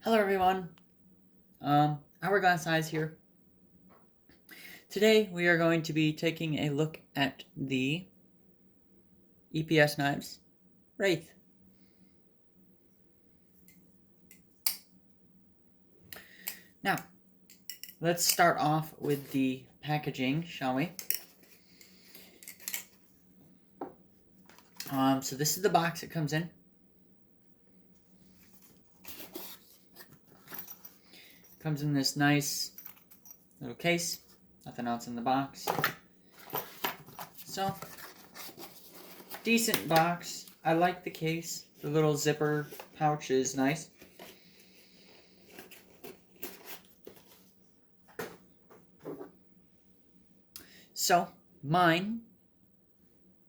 Hello everyone, Hourglass Eyes here. Today we are going to be taking a look at the EPS knives, Wraith. Now, let's start off with the packaging, shall we? So this is the box it comes in. Comes in this nice little case. Nothing else in the box. So, decent box. I like the case. The little zipper pouch is nice. So, mine,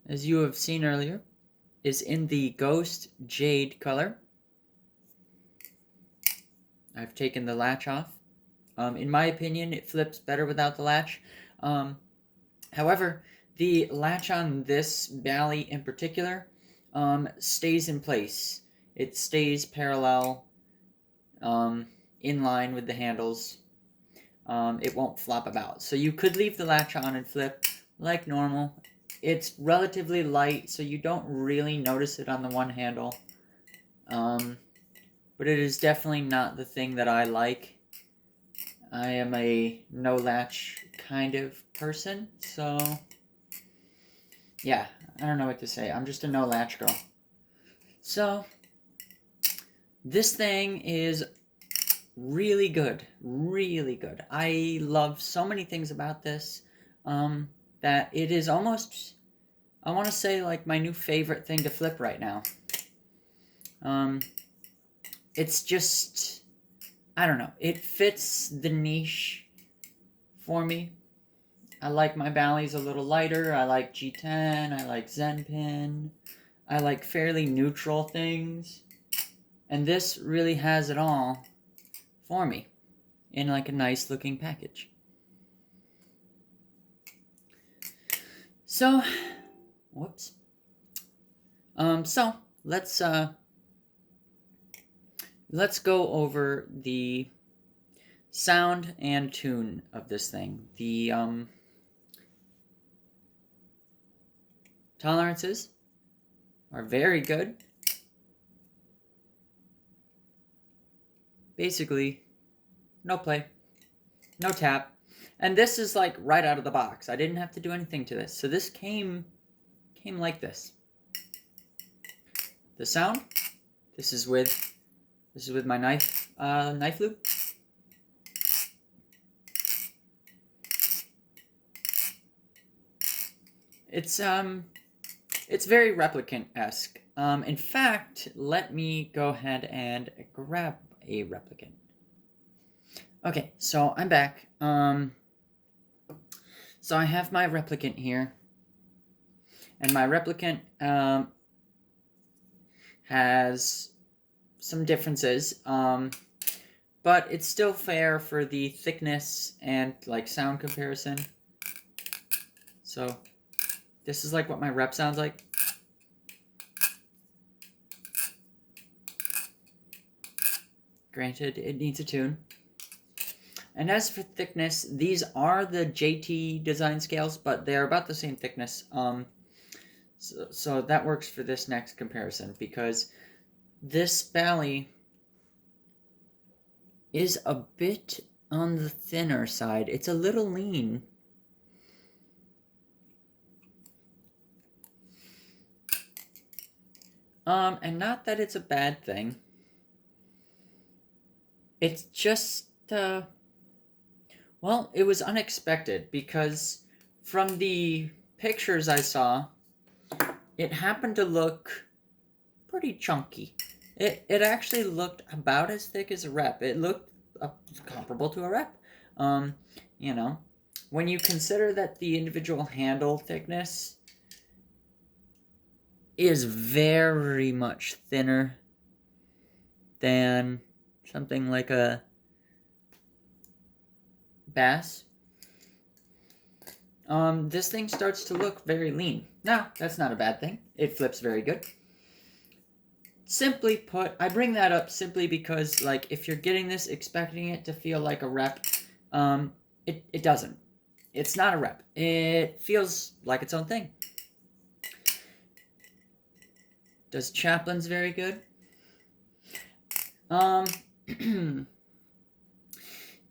as you have seen earlier, is in the Ghost Jade color. I've taken the latch off. In my opinion, it flips better without the latch. However, the latch on this bally in particular stays in place. It stays parallel, in line with the handles. It won't flop about. So you could leave the latch on and flip like normal. It's relatively light, so you don't really notice it on the one handle. But it is definitely not the thing that I like. I am a no-latch kind of person, so yeah, I don't know what to say. I'm just a no-latch girl. So, this thing is really good, really good. I love so many things about this, that it is almost, I want to say, like my new favorite thing to flip right now. It's just, I don't know, it fits the niche for me. I like my Bally's a little lighter. I like G10. I like Zenpin. I like fairly neutral things. And this really has it all for me in like a nice looking package. So, whoops. So let's go over the sound and tune of this thing. The tolerances are very good. Basically, no play, no tap. And this is like right out of the box. I didn't have to do anything to this. So this came like this. The sound, this is with my knife loop. It's very replicant-esque. In fact, let me go ahead and grab a replicant. Okay, so I'm back. So I have my replicant here, and my replicant has some differences, but it's still fair for the thickness and like sound comparison. So this is like what my rep sounds like. Granted, it needs a tune. And as for thickness, these are the JT design scales, but they're about the same thickness. So that works for this next comparison, because this Bally is a bit on the thinner side. It's a little lean. And not that it's a bad thing. It's just, well, it was unexpected, because from the pictures I saw, it happened to look pretty chunky. It actually looked about as thick as a rep. It looked comparable to a rep. You know, when you consider that the individual handle thickness is very much thinner than something like a bass, this thing starts to look very lean. Now, that's not a bad thing. It flips very good. simply put, I bring that up simply because, like, if you're getting this expecting it to feel like a rep, it doesn't. It's not a rep. It feels like its own thing. Does Chaplin's very good?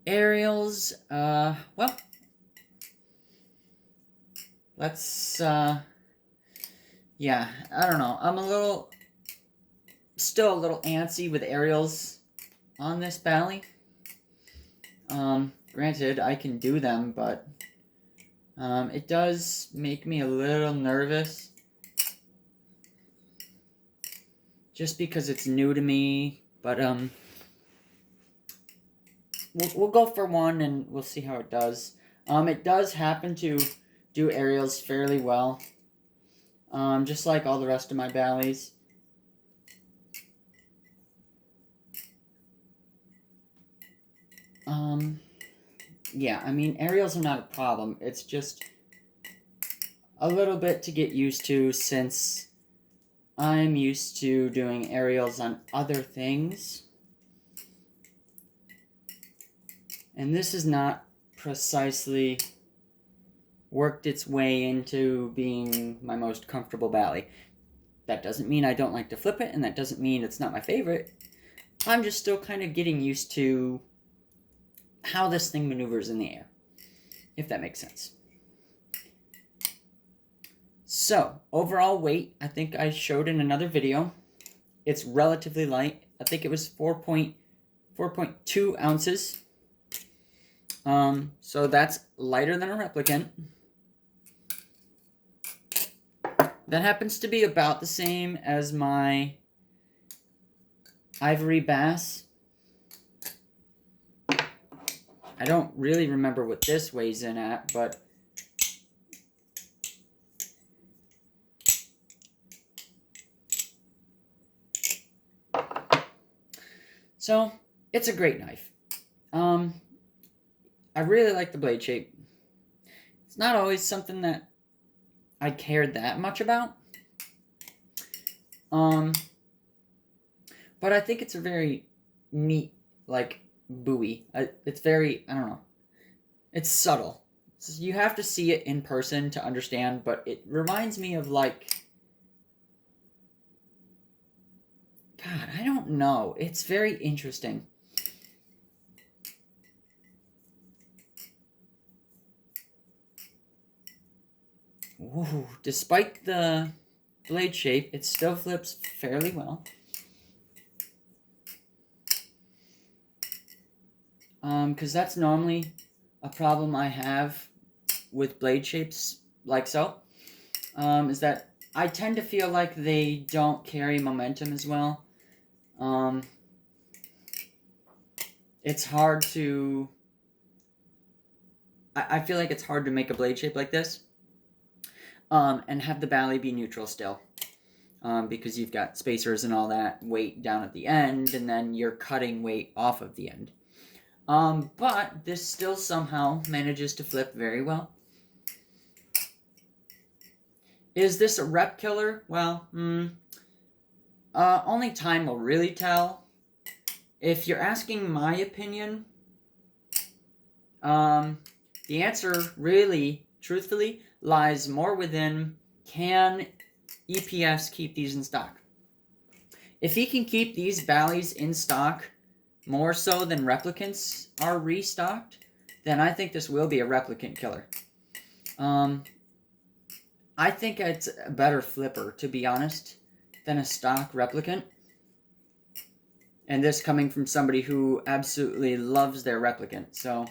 Aerials, well, let's, yeah, I don't know. I'm still a little antsy with aerials on this Bally. Granted, I can do them, but, it does make me a little nervous. Just because it's new to me, but, we'll go for one and we'll see how it does. It does happen to do aerials fairly well. Just like all the rest of my Ballies. Yeah, I mean, aerials are not a problem. It's just a little bit to get used to since I'm used to doing aerials on other things. And this has not precisely worked its way into being my most comfortable Bally. That doesn't mean I don't like to flip it, and that doesn't mean it's not my favorite. I'm just still kind of getting used to how this thing maneuvers in the air, if that makes sense. So, overall weight, I think I showed in another video. It's relatively light. I think it was 4.2 ounces. So that's lighter than a replicant. That happens to be about the same as my ivory bass. I don't really remember what this weighs in at, but so it's a great knife. I really like the blade shape. It's not always something that I cared that much about. But I think it's a very neat, like, buoy. It's very, I don't know. It's subtle. You have to see it in person to understand, but it reminds me of, like, God, I don't know. It's very interesting. Ooh, despite the blade shape, it still flips fairly well. Because that's normally a problem I have with blade shapes like so, is that I tend to feel like they don't carry momentum as well. It's hard to... I feel like it's hard to make a blade shape like this, and have the Bally be neutral still. Because you've got spacers and all that weight down at the end, and then you're cutting weight off of the end. But this still somehow manages to flip very well. Is this a rep killer? Well, only time will really tell. If you're asking my opinion, the answer really, truthfully, lies more within, can EPS keep these in stock? If he can keep these Ballies in stock more so than replicants are restocked, then I think this will be a replicant killer. I think it's a better flipper, to be honest, than a stock replicant. And this coming from somebody who absolutely loves their replicant, so...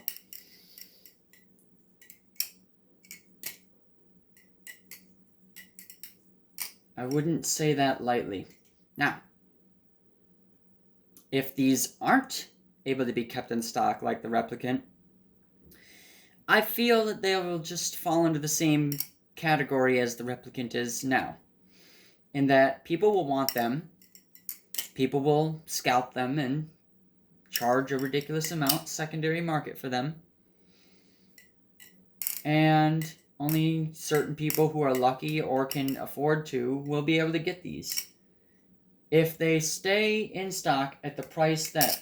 I wouldn't say that lightly. Now, if these aren't able to be kept in stock like the replicant, I feel that they will just fall into the same category as the replicant is now, in that people will want them, people will scalp them and charge a ridiculous amount secondary market for them, and only certain people who are lucky or can afford to will be able to get these. if they stay in stock at the price that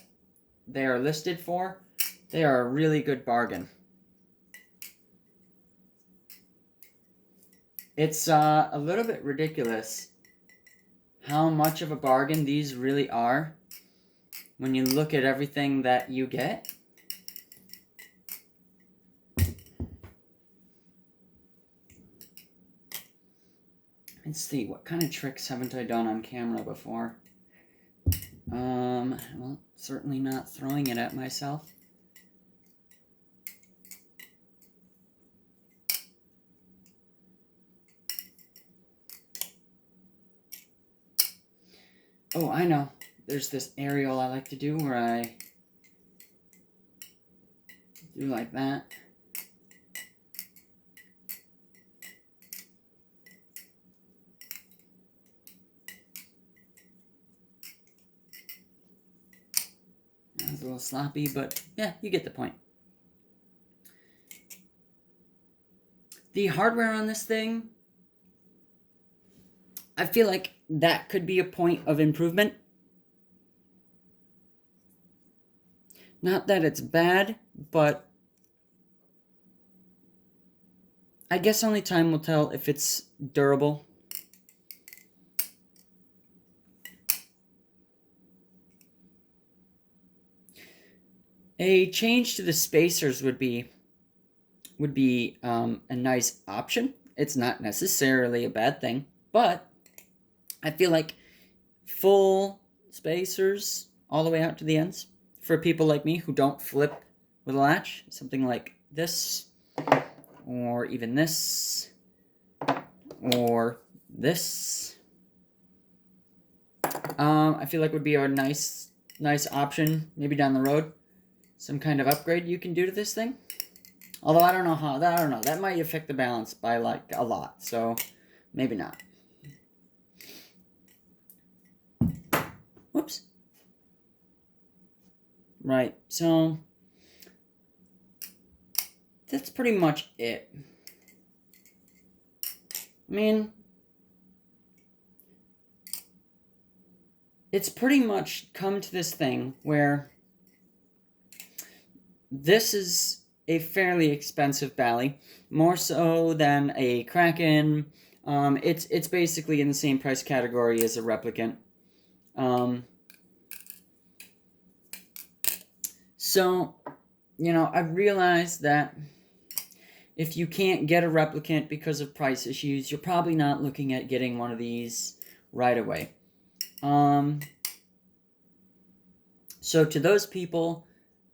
they are listed for, they are a really good bargain. It's a little bit ridiculous how much of a bargain these really are when you look at everything that you get. Let's see, what kind of tricks haven't I done on camera before? Well, certainly not throwing it at myself. Oh, I know. There's this aerial I like to do where I do like that. That was a little sloppy, but yeah, you get the point. The hardware on this thing, I feel like that could be a point of improvement. Not that it's bad, but I guess only time will tell if it's durable. A change to the spacers would be a nice option. It's not necessarily a bad thing, but I feel like full spacers all the way out to the ends for people like me who don't flip with a latch, something like this, or even this, or this, I feel like would be a nice option maybe down the road. Some kind of upgrade you can do to this thing. Although I don't know. That might affect the balance by like a lot, so maybe not. Whoops. Right, so that's pretty much it. I mean, it's pretty much come to this thing where this is a fairly expensive bally, more so than a Kraken. It's basically in the same price category as a replicant. So, you know, I've realized that if you can't get a replicant because of price issues, you're probably not looking at getting one of these right away. So to those people,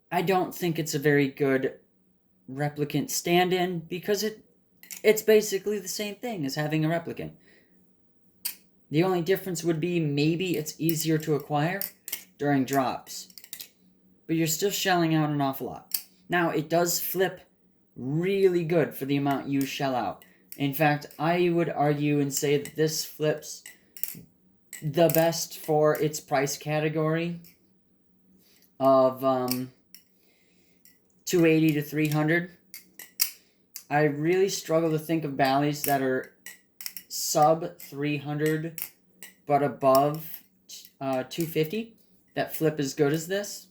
I don't think it's a very good replicant stand-in because it's basically the same thing as having a replicant. The only difference would be maybe it's easier to acquire during drops, but you're still shelling out an awful lot. Now, it does flip really good for the amount you shell out. In fact, I would argue and say that this flips the best for its price category of 280 to 300. I really struggle to think of ballies that are sub 300 but above 250 that flip as good as this.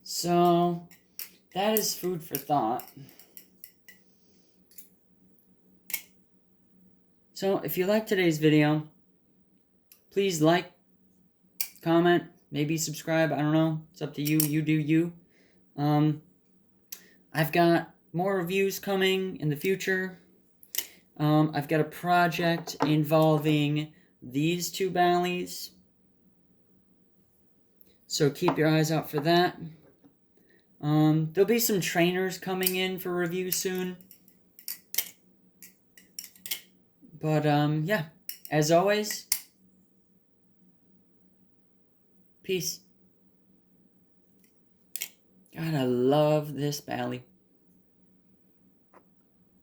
So that is food for thought. So if you like today's video, please like, comment, maybe subscribe. I don't know. It's up to you. You do you. I've got more reviews coming in the future. I've got a project involving these two ballies, so keep your eyes out for that. There'll be some trainers coming in for review soon. But, yeah, as always, peace. God, I love this bally.